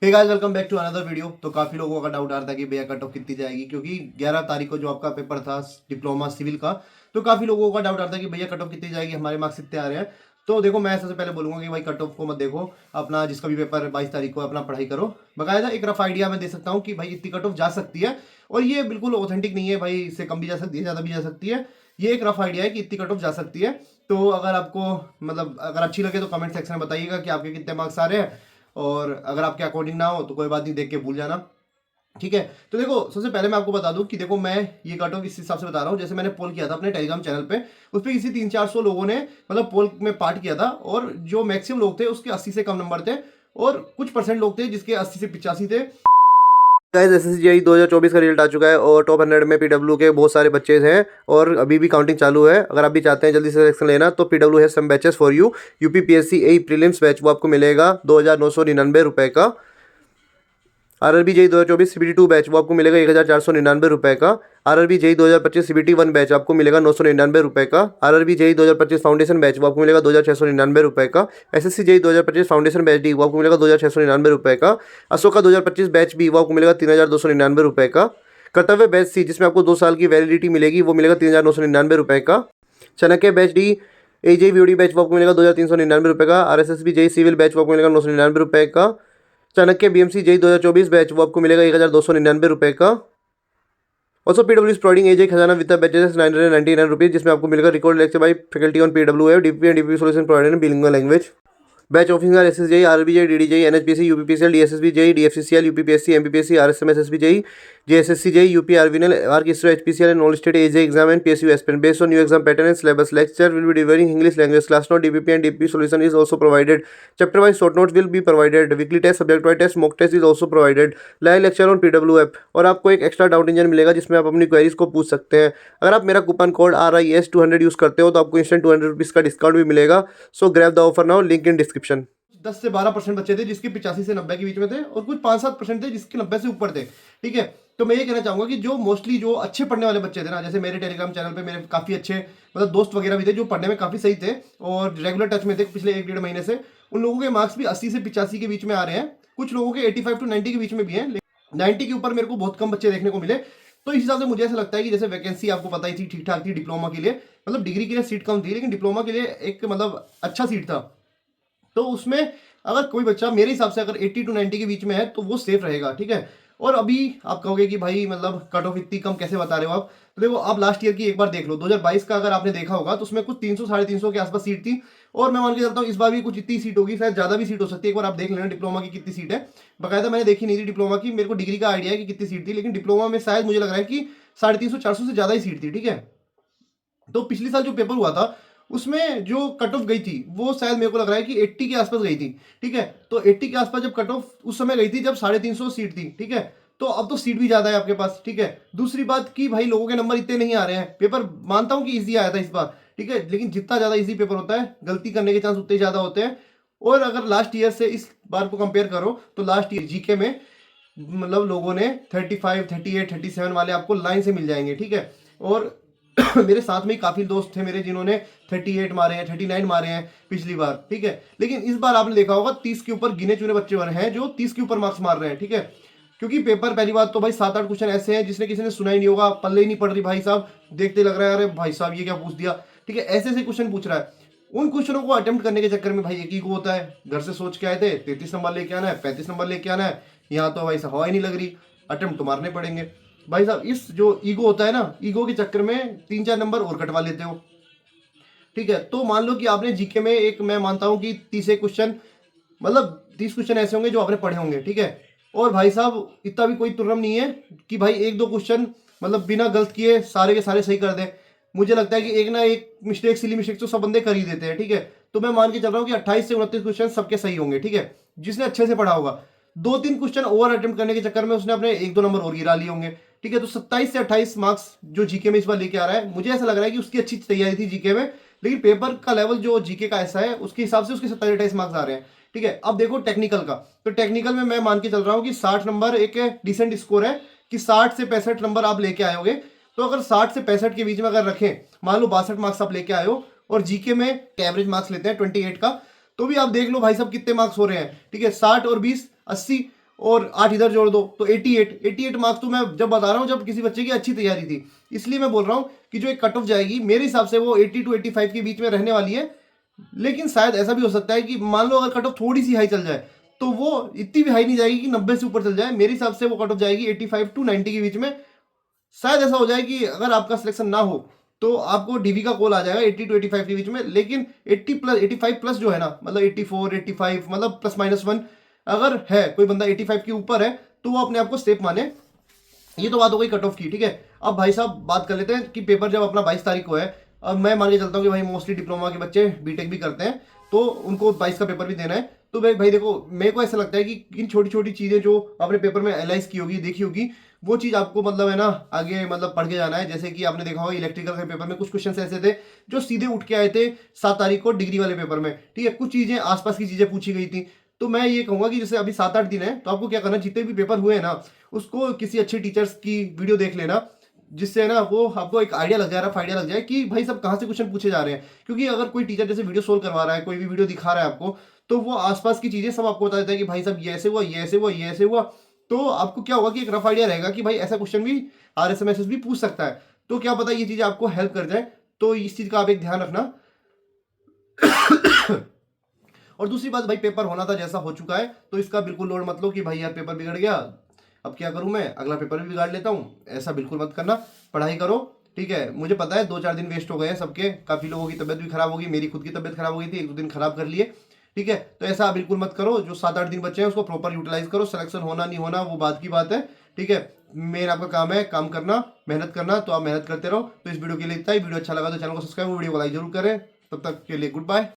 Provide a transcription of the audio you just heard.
Hey guys, welcome back to another video. तो काफ़ी लोगों का डाउट आ रहा था कि भैया कट ऑफ कितनी जाएगी, क्योंकि 11 तारीख को जो आपका पेपर था डिप्लोमा सिविल का, तो काफ़ी लोगों का डाउट आ रहा था कि भैया कट ऑफ कितनी जाएगी, हमारे मार्क्स कितने आ रहे हैं। तो देखो, मैं सबसे पहले बोलूँगा कि भाई कट ऑफ को मत देखो, अपना जिसका भी पेपर 22 तारीख को अपना पढ़ाई करो। बाकायदा एक रफ आइडिया मैं दे सकता हूँ कि भाई इतनी कट ऑफ जा सकती है, और ये बिल्कुल ऑथेंटिक नहीं है भाई, इससे कम भी जा सकती है, ज़्यादा भी जा सकती है। ये एक रफ आइडिया है कि इतनी कट ऑफ जा सकती है। तो अगर आपको मतलब अगर अच्छी लगे तो कमेंट सेक्शन में बताइएगा कि आपके कितने मार्क्स आ रहे हैं, और अगर आपके अकॉर्डिंग ना हो तो कोई बात नहीं, देख के भूल जाना। ठीक है। तो देखो, सबसे पहले मैं आपको बता दूं कि देखो, मैं ये कट ऑफ इस हिसाब से बता रहा हूँ, जैसे मैंने पोल किया था अपने टेलीग्राम चैनल पे, उस पर किसी 300-400 लोगों ने मतलब पोल में पार्ट किया था, और जो मैक्सिमम लोग थे उसके 80 से कम नंबर थे, और कुछ परसेंट लोग थे जिसके 80 से 85 थे। गाइस, एसएससीआई 2024 का रिजल्ट आ चुका है, और टॉप 100 में पीडब्ल्यू के बहुत सारे बच्चे हैं, और अभी भी काउंटिंग चालू है। अगर आप भी चाहते हैं जल्दी से सिलेक्शन लेना, तो पीडब्ल्यू है some batches for you. UPPSC a prelims batch वो आपको मिलेगा 2,999 रुपये का। आरआरबी जेई 2024 सीबीटी 2 बैच वो आपको मिलेगा 1,499 रुपये का। आरआरबी जेई 2025 सीबीटी 1 बैच आपको मिलेगा 999 रुपये का। आरआरबी जेई 2025 फाउंडेशन बैच वो आपको मिलेगा 2,699 रुपये का। SSC JE 2025 foundation batch D वो आपको मिलेगा 2,699 रुपये का। अशोका 2025 बैच बी वो आपको मिलेगा 3,299 रुपये का। कर्तव्य बैच सी, जिसमें आपको 2 साल की वैलिडिटी मिलेगी, वो मिलेगा 3,999 रुपये का। Chanakya batch D AJE VOD batch वो आपको मिलेगा 2,399 रुपये का। आरएसएसबी जेई सिविल बैच वो आपको मिलेगा 999 रुपये का। चाणक्य बीएमसी जेई 2024 बैच वो आपको मिलेगा 1,299 रुपये का। ऑल्सो पीडब्ल्यू प्रोवाइडिंग एजे खजाना विद बैचेस 999 रुपीज, जिसमें आपको मिलेगा record lecture by faculty on PW है DP and DP solution provided in bilingual language. Batch officer SSJE RBJE DDJE NHPC UPPCL DSSB DFCCL UPPSC MPPSC RSMSSBJE JSSCJE UP RVNL arc ISRO HPCL and all state AJ exam and PSU aspirant based on new exam pattern and syllabus lecture will be delivering English language class note DPP and DP solution is also provided chapter wise short notes will be provided weekly test subject wise test mock test is also provided live lecture on PW app, और आपको एक extra doubt engine मिलेगा जिसमें आप अपनी queries को पूछ सकते हैं। अगर आप मेरा कूपन कोड RIS200 यूज करते हो तो आपको इंस्टेंट 200 रुपीज का डिस्काउंट भी मिलेगा। सो grab the offer now, link in description. 10 से 12% बच्चे थे जिसके 85 से 90 के बीच में थे, और कुछ 5-7% थे जिसके 90 से ऊपर थे। ठीक है। तो मैं ये कहना चाहूंगा कि जो मोस्टली जो अच्छे पढ़ने वाले बच्चे थे ना, जैसे मेरे टेलीग्राम चैनल पे मेरे काफी अच्छे मतलब दोस्त वगैरह भी थे जो पढ़ने में काफी सही थे और रेगुलर टच में थे पिछले 1-1.5 महीने से, उन लोगों के मार्क्स भी 80 से 85 के बीच में आ रहे हैं। कुछ लोगों के 85 to 90 के बीच में भी हैं, 90 के ऊपर मेरे को बहुत कम बच्चे देखने को मिले। तो इस हिसाब से मुझे ऐसा लगता है कि जैसे वैकेंसी आपको पता ही थी ठीक ठाक थी डिप्लोमा के लिए, मतलब डिग्री के लिए सीट कम थी, लेकिन डिप्लोमा के लिए एक मतलब अच्छा सीट था। तो उसमें अगर कोई बच्चा मेरे हिसाब से अगर 80 to 90 के बीच में है तो वो सेफ रहेगा। ठीक है। और अभी आप कहोगे कि भाई मतलब कट ऑफ इतनी कम कैसे बता रहे हो आप, तो देखो आप लास्ट ईयर की एक बार देख लो, 2022 का अगर आपने देखा होगा तो उसमें कुछ 300-350 के आसपास सीट थी, और मैं मान के चलता हूँ इस बार भी कुछ इतनी सीट होगी, शायद ज्यादा भी सीट हो सकती है। एक बार आप देख लेना डिप्लोमा की कितनी सीट है, बाकायदा मैंने देखी नहीं थी डिप्लोमा की, मेरे को डिग्री का आइडिया है कि कितनी सीट थी, लेकिन डिप्लोमा में शायद मुझे लग रहा है कि 350-400 से ज्यादा ही सीट थी। ठीक है। तो पिछले साल जो पेपर हुआ था उसमें जो कट ऑफ गई थी वो शायद मेरे को लग रहा है कि 80 के आसपास गई थी। ठीक है। तो 80 के आसपास जब कट ऑफ उस समय गई थी जब 350 सीट थी। ठीक है। तो अब तो सीट भी ज्यादा है आपके पास। ठीक है। दूसरी बात कि भाई लोगों के नंबर इतने नहीं आ रहे हैं, पेपर मानता हूं कि इजी आया था इस बार। ठीक है। लेकिन जितना ज्यादा इजी पेपर होता है गलती करने के चांस उतने ज्यादा होते हैं। और अगर लास्ट ईयर से इस बार को कंपेयर करो तो लास्ट ईयर जीके में मतलब लोगों ने 35, 38, 37 वाले आपको लाइन से मिल जाएंगे। ठीक है। और मेरे साथ में ही काफी दोस्त थे मेरे जिन्होंने 38 मारे हैं, 39 मारे हैं पिछली बार। ठीक है। लेकिन इस बार आपने देखा होगा 30 के ऊपर गिने चुने बच्चे हैं जो 30 के ऊपर मार्क्स मार रहे हैं। ठीक है। क्योंकि पेपर पहली बात तो भाई 7-8 क्वेश्चन ऐसे हैं जिसने किसी ने सुना ही नहीं होगा, पल्ले ही नहीं पड़ रही भाई साहब, देखते लग रहा है अरे भाई साहब ये क्या पूछ दिया। ठीक है। ऐसे ऐसे क्वेश्चन पूछ रहा है। उन क्वेश्चनों को अटेम्प्ट करने के चक्कर में भाई एक ही को होता है, घर से सोच के आए थे 33 नंबर लेके आना है, 35 नंबर लेके आना है, यहाँ तो भाई साहब हवा ही नहीं लग रही, अटेम्प्ट तो मारने पड़ेंगे। भाई साहब इस जो ईगो होता है ना, ईगो के चक्कर में 3-4 नंबर और कटवा लेते हो। ठीक है। तो मान लो कि आपने जीके में एक, मैं मानता हूं कि 30 क्वेश्चन मतलब 30 क्वेश्चन ऐसे होंगे जो आपने पढ़े होंगे। ठीक है। और भाई साहब इतना भी कोई तुर्रम नहीं है कि भाई 1-2 क्वेश्चन मतलब बिना गलत किए सारे के सारे सही कर दें। मुझे लगता है कि एक ना एक मिस्टेक, सिली मिस्टेक तो सब बंदे कर ही देते हैं। ठीक है। तो मैं मान के चल रहा हूँ कि 28 से 29 क्वेश्चन सबके सही होंगे। ठीक है। जिसने अच्छे से पढ़ा होगा, 2-3 क्वेश्चन ओवर अटेम्प्ट करने के चक्कर में उसने अपने 1-2 नंबर और गिरा लिए होंगे। ठीक है। तो 27 से 28 मार्क्स जो जीके में इस बार लेके आ रहा है, मुझे ऐसा लग रहा है कि उसकी अच्छी तैयारी थी जीके में, लेकिन पेपर का लेवल जो जीके का ऐसा है उसके हिसाब से उसके 27-28 मार्क्स आ रहे हैं। ठीक है। अब देखो टेक्निकल का, तो टेक्निकल में मैं मान के चल रहा हूँ कि 60 नंबर एक डिसेंट स्कोर है, कि 60 से 65 नंबर आप लेके आए होगे। तो अगर 60 से 65 के बीच में अगर रखें, मान लो 62 मार्क्स आप लेके आए हो, और जीके में एवरेज मार्क्स लेते हैं 28 का, तो भी आप देख लो भाई साहब कितने मार्क्स हो रहे हैं। ठीक है। 60 और 20 80, और 8 इधर जोड़ दो तो 88 मार्क्स। तो मैं जब बता रहा हूँ जब किसी बच्चे की अच्छी तैयारी थी, इसलिए मैं बोल रहा हूँ कि जो एक कट ऑफ जाएगी मेरे हिसाब से वो 80 to 85 के बीच में रहने वाली है। लेकिन शायद ऐसा भी हो सकता है कि मान लो अगर कट ऑफ थोड़ी सी हाई चल जाए तो वो इतनी भी हाई नहीं जाएगी कि 90 से ऊपर चल जाए। मेरे हिसाब से वो कट ऑफ जाएगी 85 to 90 के बीच में। शायद ऐसा हो जाए कि अगर आपका सिलेक्शन ना हो तो आपको डीवी का कॉल आ जाएगा 80 to 85 के बीच में। लेकिन 85 प्लस जो है ना, मतलब 84 85 मतलब प्लस माइनस 1, अगर है कोई बंदा 85 के ऊपर है तो वो अपने आप को सेफ माने। ये तो बात हो गई कट ऑफ की, ठीक है। अब भाई साहब बात कर लेते हैं कि पेपर जब अपना 22 तारीख को है, अब मैं मान के चलता हूँ कि भाई मोस्टली डिप्लोमा के बच्चे बीटेक भी करते हैं तो उनको 22 का पेपर भी देना है। तो भाई देखो, मेरे को ऐसा लगता है कि इन छोटी छोटी चीज़ें जो आपने पेपर में एनालाइज की होगी, देखी होगी, वो चीज़ आपको मतलब है ना आगे मतलब पढ़ के जाना है। जैसे कि आपने देखा होगा इलेक्ट्रिकल के पेपर में कुछ क्वेश्चन ऐसे थे जो सीधे उठ के आए थे 7 तारीख को डिग्री वाले पेपर में, ठीक है। कुछ चीज़ें आसपास की चीज़ें पूछी गई थी। तो मैं ये कहूँगा कि जैसे अभी 7-8 दिन है तो आपको क्या करना है, जितने भी पेपर हुए हैं ना उसको किसी अच्छे टीचर्स की वीडियो देख लेना, जिससे है ना वो आपको एक आइडिया लग जाए, रफ आइडिया लग जाए कि भाई सब कहाँ से क्वेश्चन पूछे जा रहे हैं। क्योंकि अगर कोई टीचर जैसे वीडियो सोल्व करवा रहा है, कोई भी वीडियो दिखा रहा है आपको, तो वो आसपास की चीजें सब आपको बता देता है कि भाई सब ये ऐसे हुआ, ये ऐसे हुआ, ये ऐसे हुआ। तो आपको क्या होगा कि एक रफ आइडिया रहेगा कि भाई ऐसा क्वेश्चन भी RSMSS भी पूछ सकता है। तो क्या पता ये चीजें आपको हेल्प कर जाए। तो इस चीज का आप एक ध्यान रखना। और दूसरी बात भाई, पेपर होना था जैसा हो चुका है तो इसका बिल्कुल लोड मत लो कि भाई यार पेपर बिगड़ गया, अब क्या करूं मैं, अगला पेपर भी बिगाड़ लेता हूं। ऐसा बिल्कुल मत करना, पढ़ाई करो, ठीक है। मुझे पता है 2-4 दिन वेस्ट हो गए हैं सबके, काफ़ी लोगों की तबीयत भी खराब होगी, मेरी खुद की तबीयत खराब हो गई थी, 1-2 दिन खराब कर लिए, ठीक है। तो ऐसा बिल्कुल मत करो। जो 7-8 दिन बचे हैं उसको प्रॉपर यूटिलाइज करो। सिलेक्शन होना नहीं होना वो बात की बात है, ठीक है। मेरा आपका काम है काम करना, मेहनत करना, तो आप मेहनत करते रहो। तो इस वीडियो के लिए इतना ही। वीडियो अच्छा लगा तो चैनल को सब्सक्राइब, वीडियो को लाइक जरूर करें। तब तक के लिए गुड बाय।